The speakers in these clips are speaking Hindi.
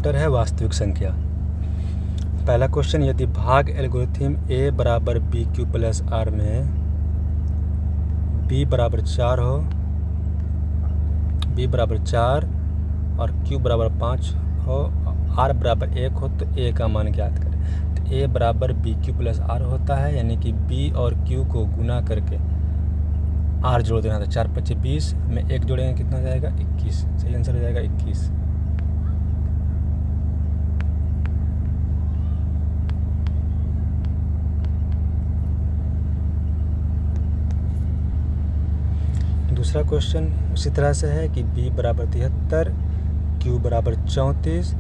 चैप्टर है वास्तविक संख्या। पहला क्वेश्चन, यदि भाग एल्गोरिथम a बराबर बी क्यू प्लस आर में b बराबर 4 हो, b बराबर 4 और q बराबर 5 हो, r बराबर 1 हो, तो a का मान ज्ञात करें। तो a बराबर बी क्यू प्लस आर होता है, यानी कि b और q को गुना करके r जोड़ देना था। 4 5 20 में 1 जोड़ेंगे कितना हो जाएगा? 21। सही आंसर हो जाएगा 21। दूसरा क्वेश्चन उसी तरह से है कि b बराबर 73, q बराबर 34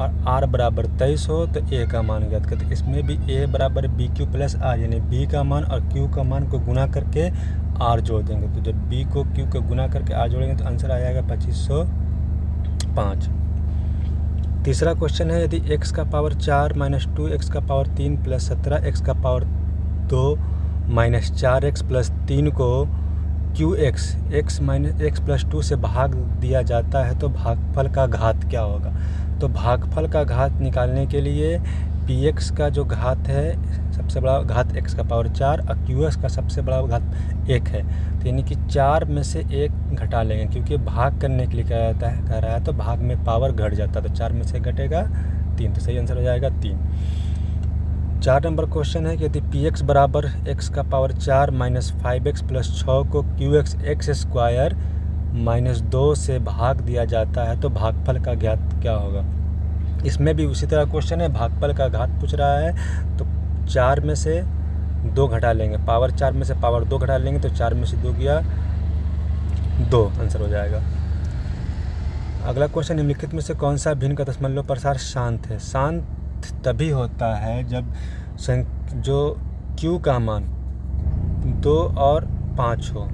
और r बराबर 23 हो, तो a का मान ज्ञात करते। इसमें भी a बराबर बी क्यू प्लस आर, यानी b का मान और q का मान को गुना करके r जोड़ देंगे। तो जब b को q को गुना करके r जोड़ेंगे तो आंसर आ जाएगा 2505। तीसरा क्वेश्चन है, यदि x का पावर 4 माइनस 2 x का पावर 3 प्लस 17 x का पावर 2 माइनस 4x प्लस 3 को QX x minus x plus 2 से भाग दिया जाता है, तो भागफल का घात क्या होगा? तो भागफल का घात निकालने के लिए px का जो घात है सबसे बड़ा घात x का पावर 4 और qx का सबसे बड़ा घात 1 है। तो यानी कि 4 में से 1 घटा लेंगे, क्योंकि भाग करने के लिए क्या रहता है कह रहा है, तो भाग में पावर घट जाता है, तो 4 में से घटेगा 3, तो सही आंसर हो जाएगा 3। 4 नंबर क्वेश्चन है कि यदि px बराबर x का पावर 4 माइनस 5x प्लस 6 को qx x स्क्वायर माइनस 2 से भाग दिया जाता है, तो भागफल का ज्ञात क्या होगा? इसमें भी उसी तरह क्वेश्चन है, भागफल का घात पूछ रहा है, तो 4 में से 2 घटा लेंगे, पावर 4 में से पावर 2 घटा लेंगे, तो 4 में से 2 गया 2, आंसर हो जाएगा। अगला क्वेश्चन, निम्नलिखित में से कौन सा भिन्न का दशमलव प्रसार शांत है? शांत तभी होता है जब जो q का मान 2 और 5 हो,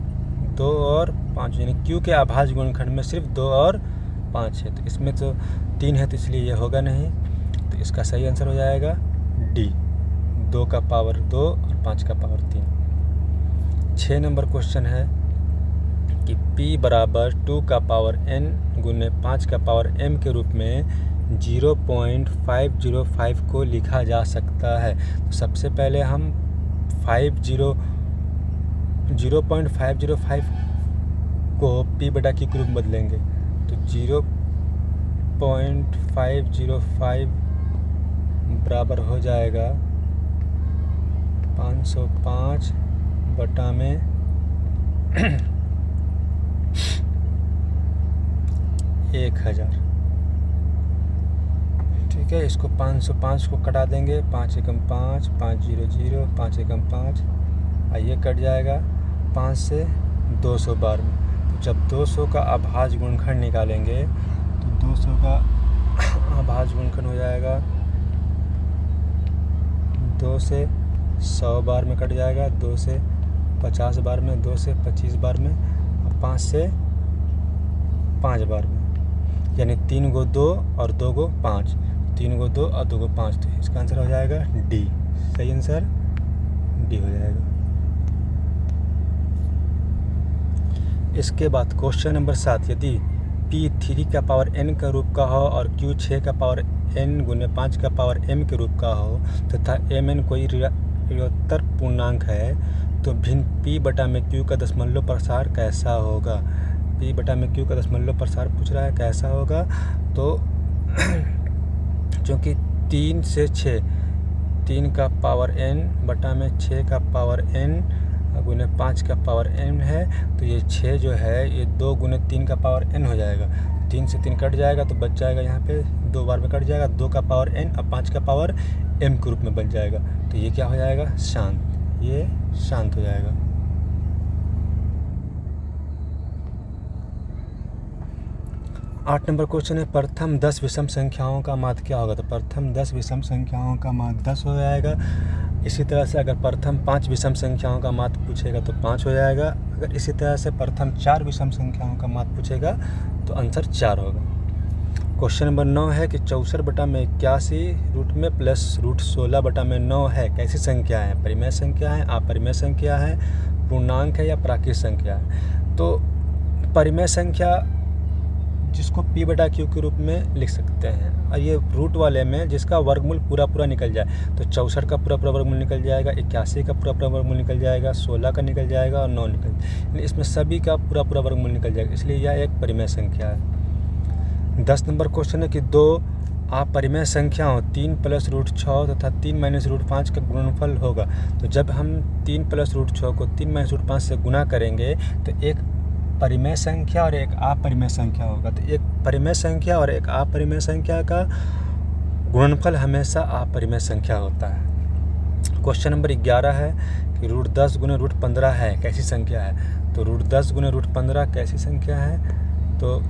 2 और 5, यानी q के अभाज्य गुणनखंड में सिर्फ 2 और 5 है। तो इसमें तो 3 है, तो इसलिए ये होगा नहीं, तो इसका सही आंसर हो जाएगा डी, 2 का पावर 2 और 5 का पावर 3। 6 नंबर क्वेश्चन है कि p बराबर 2 का पावर n गुने 5 का पावर m के रूप में 0.505 को लिखा जा सकता है। तो सबसे पहले हम 0.505 को p बटा q के रूप में बदलेंगे, तो 0.505 बराबर हो जाएगा 505 बटा में 1000। ठीक है, इसको 505 को कटा देंगे, 5 एकम 5, 500, 5 एकम 5, ये कट जाएगा 5 से 200 बार में। तो जब 200 का अभाज्य गुणनखंड निकालेंगे, तो 200 का अभाज्य गुणनखंड हो जाएगा 2 से 100 बार में कट जाएगा, 2 से 50 बार में, 2 से 25 बार में और 5 से 5 बार में, यानी 3 को 2 और 2 को 5, 3 को 2 और 2 को 5, तो इसका आंसर हो जाएगा डी। सही आंसर डी हो जाएगा। इसके बाद क्वेश्चन नंबर 7, यदि p 3 का पावर n का रूप का हो और q 6 का पावर n गुने 5 का पावर m के रूप का हो तथा mn कोई ऋणोत्तर पूर्णांक है, तो भिन्न p बटा में q का दशमलव प्रसार कैसा होगा? p बटा में q का दशमलव प्रसार पूछ रहा है, कैसा होगा? तो चूँकि 3 से 6, 3 का पावर n बटा में 6 का पावर n गुने 5 का पावर n है, तो ये 6 जो है ये 2 गुने 3 का पावर n हो जाएगा। 3 से 3 कट जाएगा, तो बच जाएगा यहाँ पे 2 बार में कट जाएगा, 2 का पावर n और 5 का पावर m के रूप में बन जाएगा। तो ये क्या हो जाएगा? शांत, ये शांत हो जाएगा। आठ नंबर क्वेश्चन है, प्रथम 10 विषम संख्याओं का माध्य क्या होगा? तो प्रथम 10 विषम संख्याओं का माध्य 10 हो जाएगा। इसी तरह से अगर प्रथम 5 विषम संख्याओं का माध्य पूछेगा तो 5 हो जाएगा। अगर इसी तरह से प्रथम 4 विषम संख्याओं का माध्य पूछेगा तो आंसर 4 होगा। क्वेश्चन नंबर 9 है कि 64 बटा में 81 रूट में प्लस रूट 16 बटा में 9 है, कैसी संख्या है? परिमेय संख्या है, अपरिमेय संख्या है, पूर्णांक है या प्राकृत संख्या है? तो परिमेय संख्या जिसको p बटा q के रूप में लिख सकते हैं। और ये रूट वाले में जिसका वर्गमूल पूरा निकल जाए तो 64 का पूरा वर्गमूल निकल जाएगा, 81 का पूरा वर्गमूल निकल जाएगा, 16 का निकल जाएगा और 9 निकल जाएगा। इसमें सभी का पूरा वर्गमूल निकल जाएगा, इसलिए यह एक परिमेय संख्या है। 10 नंबर क्वेश्चन है कि दो अपरिमेय संख्याओं 3 + √6 तथा 3 - √5 का गुणनफल होगा। तो जब हम 3 + √6 को 3 - √5 से गुना करेंगे तो एक परिमेय संख्या और एक अपरिमेय संख्या होगा। तो एक परिमेय संख्या और एक अपरिमेय संख्या का गुणनफल हमेशा अपरिमेय संख्या होता है। क्वेश्चन नंबर 11 है कि √10 × √15 है कैसी संख्या है। तो √10 × √15 कैसी संख्या है, तो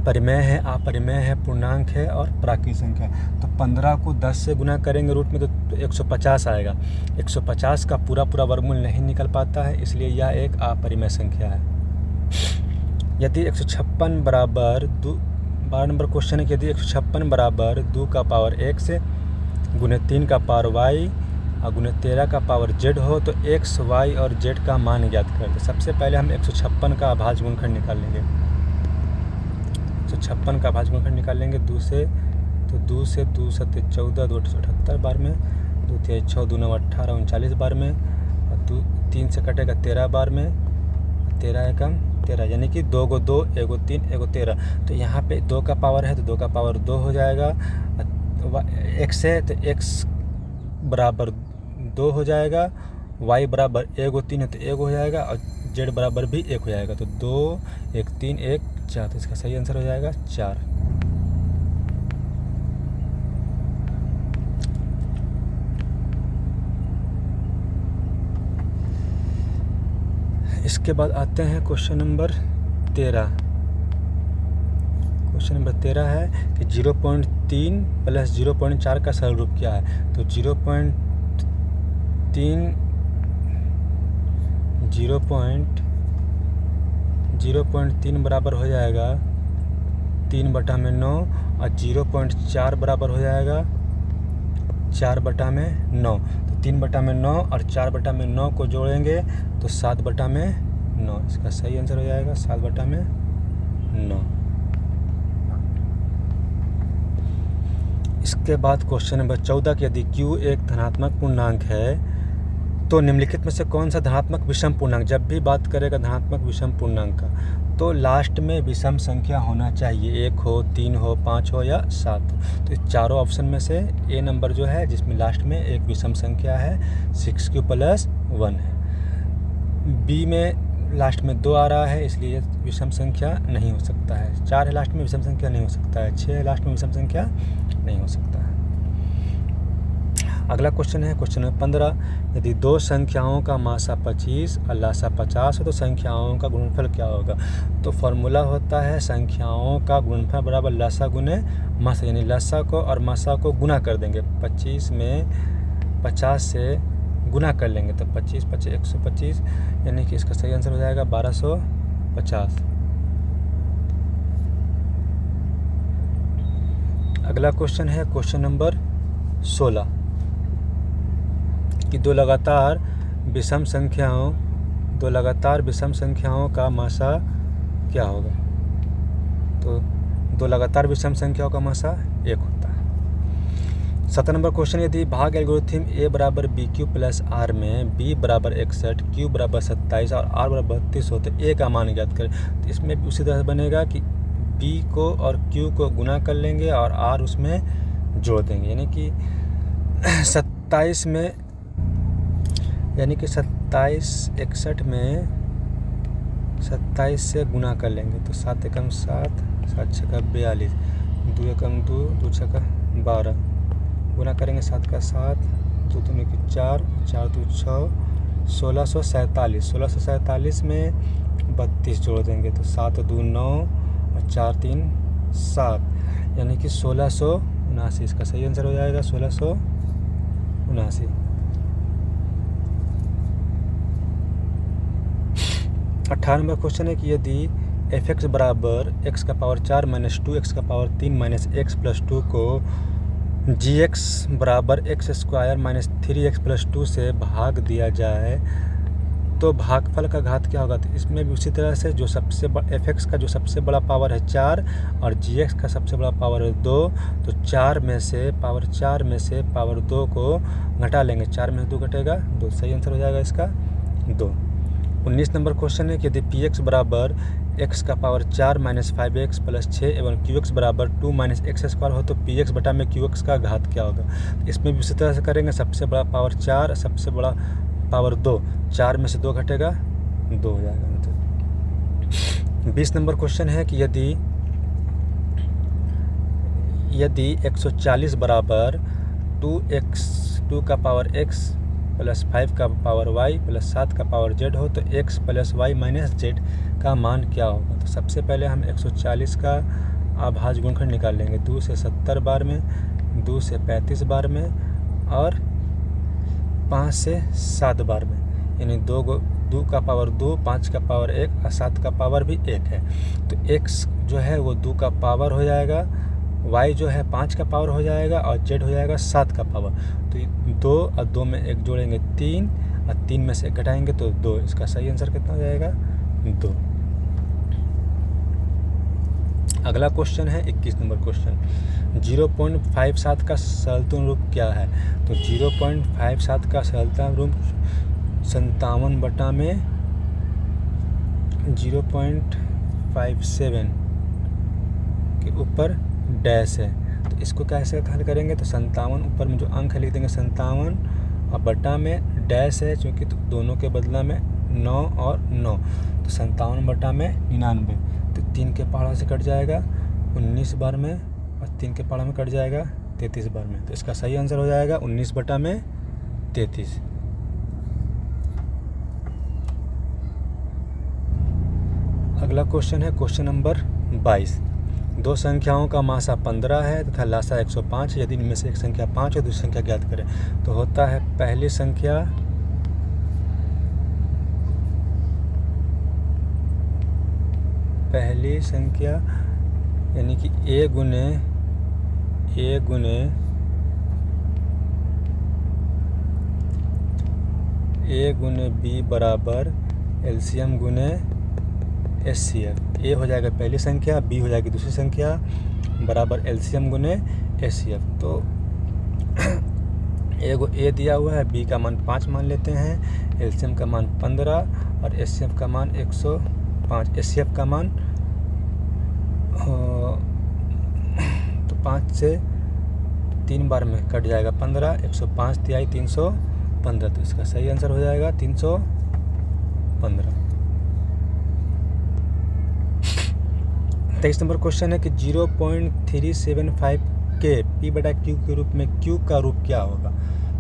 परिमेय है, अपरिमेय है, पूर्णांक है और प्राकृत संख्या है। तो 15 को 10 से गुना करेंगे रूट में तो 150 आएगा। 150 का पूरा वर्गमूल नहीं निकल पाता है, इसलिए यह एक अपरिमेय संख्या है। यदि 156 बराबर 12 नंबर क्वेश्चन है कि यदि 156 बराबर 2 का पावर x गुने 3 का पावर y और गुने 13 का पावर z हो तो x, y और z का मान ज्ञात कर दे। सबसे पहले हम 156 का अभाज्य गुणनखंड निकाल लेंगे। 156 का अभाज्य गुणनखंड निकाल लेंगे 2 से, तो 2 से 2 7 14 2 78 बार में, 2 3 6 2 9 18 39 बार में, और 3 से कटेगा 13 बार में, 13 एकम 13, यानी कि 2 को 2 1 को 3 1 को 13। तो यहाँ पे 2 का पावर है तो 2 का पावर 2 हो जाएगा। x है तो x बराबर 2 हो जाएगा, y बराबर 1 को 3 है तो 1 हो जाएगा और z बराबर भी 1 हो जाएगा। तो 2 1 3 1 4, तो इसका सही आंसर हो जाएगा 4। इसके बाद आते हैं क्वेश्चन नंबर 13। क्वेश्चन नंबर 13 है कि 0.3 + 0.4 का सरल रूप क्या है। तो 0.3 बराबर हो जाएगा 3/9 और 0.4 बराबर हो जाएगा 4/9। तो 3/9 और 4/9 को जोड़ेंगे तो 7/9। इसका सही आंसर हो जाएगा 7/9। इसके बाद क्वेश्चन नंबर 14 कि यदि q एक धनात्मक पूर्णांक है तो निम्नलिखित में से कौन सा धनात्मक विषम पूर्णांक। जब भी बात करेगा धनात्मक विषम पूर्णांक का तो लास्ट में विषम संख्या होना चाहिए, 1 हो 3 हो 5 हो या 7 हो। तो इस चारों ऑप्शन में से ए नंबर जो है जिसमें लास्ट में एक विषम संख्या है 6q + 1 है। बी में लास्ट में 2 आ रहा है इसलिए विषम संख्या नहीं हो सकता है। 4 है लास्ट में विषम संख्या नहीं हो सकता है। 6 है लास्ट में विषम संख्या नहीं हो सकता है। अगला क्वेश्चन है क्वेश्चन नंबर 15। यदि दो संख्याओं का मासा 25 और लासा 50 हो तो संख्याओं का गुणनफल क्या होगा। तो फॉर्मूला होता है संख्याओं का गुणनफल बराबर लासा गुने मासा, यानी लासा को और मासा को गुना कर देंगे। 25 में 50 से गुना कर लेंगे तो 25 × 25 125, यानी कि इसका सही आंसर हो जाएगा 1250। अगला क्वेश्चन है क्वेश्चन नंबर 16 कि दो लगातार विषम संख्याओं का मासा क्या होगा। तो दो लगातार विषम संख्याओं का मासा 1 होता है। 7 नंबर क्वेश्चन यदि भाग एल्गोरिथम a बराबर bq + r में b बराबर 61, q बराबर 27 और r बराबर 32 हो तो a का मान ज्ञात करें। तो इसमें भी उसी तरह बनेगा कि b को और q को गुना कर लेंगे और r उसमें जोड़ देंगे, यानी कि 27 में, यानी कि 27 61 में 27 से गुना कर लेंगे तो 7 एकम 7 7 छक्का 42, 2 एकम 2 2 छक्का 12, गुना करेंगे 7 का 7 2 दूनी की 4 4 2 6 1647 में 32 जोड़ देंगे तो 7 2 9 और 4 3 7, यानी कि 1679। इसका सही आंसर हो जाएगा 1679। 18 नंबर क्वेश्चन है कि यदि f(x) बराबर x का पावर 4 - 2 x का पावर 3 - x + 2 को जी एक्स बराबर एक्स स्क्वायर माइनस 3x+2 से भाग दिया जाए तो भागफल का घात क्या होगा। तो इसमें भी उसी तरह से जो सबसे एफ एक्स का जो सबसे बड़ा पावर है 4 और जी एक्स का सबसे बड़ा पावर है 2, तो 4 में से पावर 2 को घटा लेंगे। 4 में से 2 घटेगा 2, सही आंसर हो जाएगा इसका 2। 19 नंबर क्वेश्चन है कि यदि पी एक्स बराबर एक्स का पावर 4 माइनस 5x प्लस 6 एवं क्यू एक्स बराबर 2 माइनस एक्स स्क्वायर हो तो पी एक्स बटा में क्यू एक्स का घात क्या होगा। इसमें भी उसी तरह से करेंगे। सबसे बड़ा पावर 4, सबसे बड़ा पावर 2, 4 में से 2 घटेगा 2 हो जाएगा आंसर। 20 नंबर क्वेश्चन है कि यदि 140 बराबर 2 का पावर x प्लस 5 का पावर y प्लस 7 का पावर z हो तो x plus y minus z का मान क्या होगा। तो सबसे पहले हम 140 का अभाज्य गुणनखंड निकाल लेंगे। 2 से 70 बार में, 2 से 35 बार में और 5 से 7 बार में, यानी 2 का पावर 2, 5 का पावर 1 और 7 का पावर भी 1 है। तो x जो है वो 2 का पावर हो जाएगा, y जो है 5 का पावर हो जाएगा और z हो जाएगा 7 का पावर। तो 2 और 2 में 1 जोड़ेंगे 3 और 3 में से 1 घटाएंगे तो 2। इसका सही आंसर कितना हो जाएगा 2। अगला क्वेश्चन है 21 नंबर क्वेश्चन। 0.57 का सरलतम रूप क्या है। तो 0.57 का सरलतम रूप 57 बटा में 0.57 के ऊपर डैश है। तो इसको कैसे हल करेंगे। तो 57 ऊपर में जो अंक है लिख देंगे 57 और बटा में डैश है, क्योंकि तो दोनों के बदला में 9 और 9, तो 57 बटा में 99। तो 3 के पहाड़ा से कट जाएगा 19 बार में और 3 के पहाड़ा में कट जाएगा 33 बार में। तो इसका सही आंसर हो जाएगा 19 बटा में 33। अगला क्वेश्चन है क्वेश्चन नंबर 22। दो संख्याओं का मासा 15 है तथा लासा 105 है। यदि इनमें से एक संख्या 5 है दूसरी संख्या ज्ञात करें। तो होता है पहली संख्या यानी कि a गुने b बराबर एलसीएम गुने एचसीएफ। ए हो जाएगा पहली संख्या, बी हो जाएगी दूसरी संख्या बराबर एलसीएम गुने एचसीएफ। तो ए दिया हुआ है, बी का मान 5 मान लेते हैं, एलसीएम का मान 15 और एचसीएफ का मान 105। एचसीएफ का मान तो 5 से 3 बार में कट जाएगा 15, 105 तिहाई 315। तो इसका सही आंसर हो जाएगा 315। 23 नंबर क्वेश्चन है कि 0.375 के पी बटा क्यू के रूप में क्यू का रूप क्या होगा।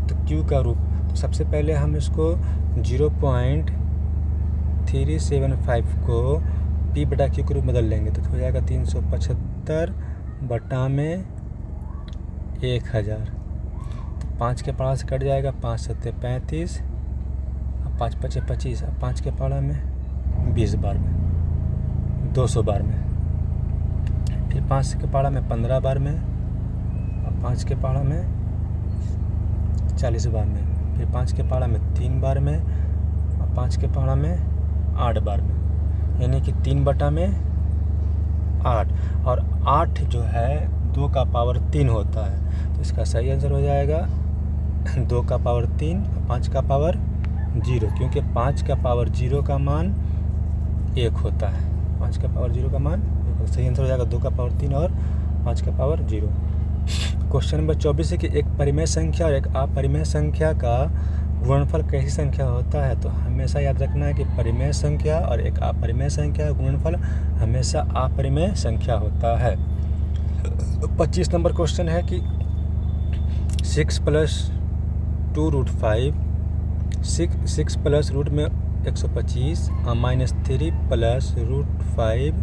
तो क्यू का रूप, तो सबसे पहले हम इसको 0.375 को पी बटा क्यू के रूप में बदल लेंगे। तो हो जाएगा 375 बटा में 1000। तो 5 के पहाड़ा से कट जाएगा 5 7 35 और 5 5 25 और 5 के पहाड़ा में 20 बार में 200 बार में, फिर 5 के पहाड़ा में 15 बार में और 5 के पहाड़ा में 40 बार में, फिर 5 के पहाड़ा में 3 बार में और 5 के पहाड़ा में 8 बार में, यानी कि 3 बटा में 8। और 8 जो है 2 का पावर 3 होता है। तो इसका सही आंसर हो जाएगा 2 का पावर 3 और 5 का पावर 0, क्योंकि 5 का पावर 0 का मान 1 होता है। 5 का पावर 0 का मान, सही आंसर हो जाएगा 2 का पावर 3 और 5 का पावर 0। क्वेश्चन नंबर 24 है कि एक परिमेय संख्या और एक अपरिमेय संख्या का गुणनफल कैसी संख्या होता है। तो हमेशा याद रखना है कि परिमेय संख्या और एक अपरिमेय संख्या का गुणनफल हमेशा अपरिमेय संख्या होता है। 25 नंबर क्वेश्चन है कि 6 + 2√5 6 प्लस रूट में 125 और -3 + √5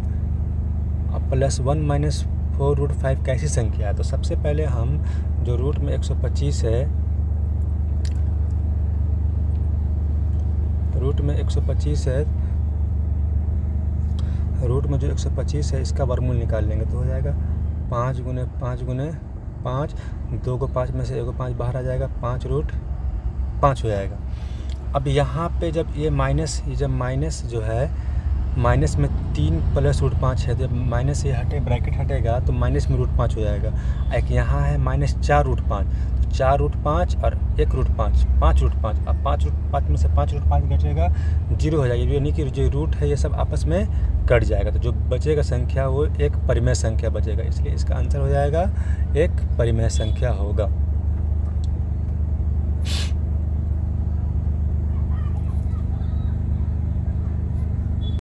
और +1 - 4√5 कैसी संख्या है। तो सबसे पहले हम जो रूट में 125 है, रूट में जो 125 है इसका वर्गमूल निकाल लेंगे। तो हो जाएगा 5 × 5 × 5, 2 को 5 में से 1 को 5 बाहर आ जाएगा, 5√5 हो जाएगा। अब यहाँ पे जब ये माइनस जो है, माइनस में 3 + √5 है, जब माइनस ये ब्रैकेट हटेगा तो माइनस में √5 हो जाएगा। एक यहाँ है -4√5, तो 4√5 और 1√5, 5√5। अब 5 में से 5√5 घटेगा, 0 हो जाएगा, यानी कि जो रूट है ये सब आपस में कट जाएगा। तो जो बचेगा संख्या वो एक परिमेय संख्या बचेगा, इसलिए इसका आंसर हो जाएगा एक परिमेय संख्या होगा।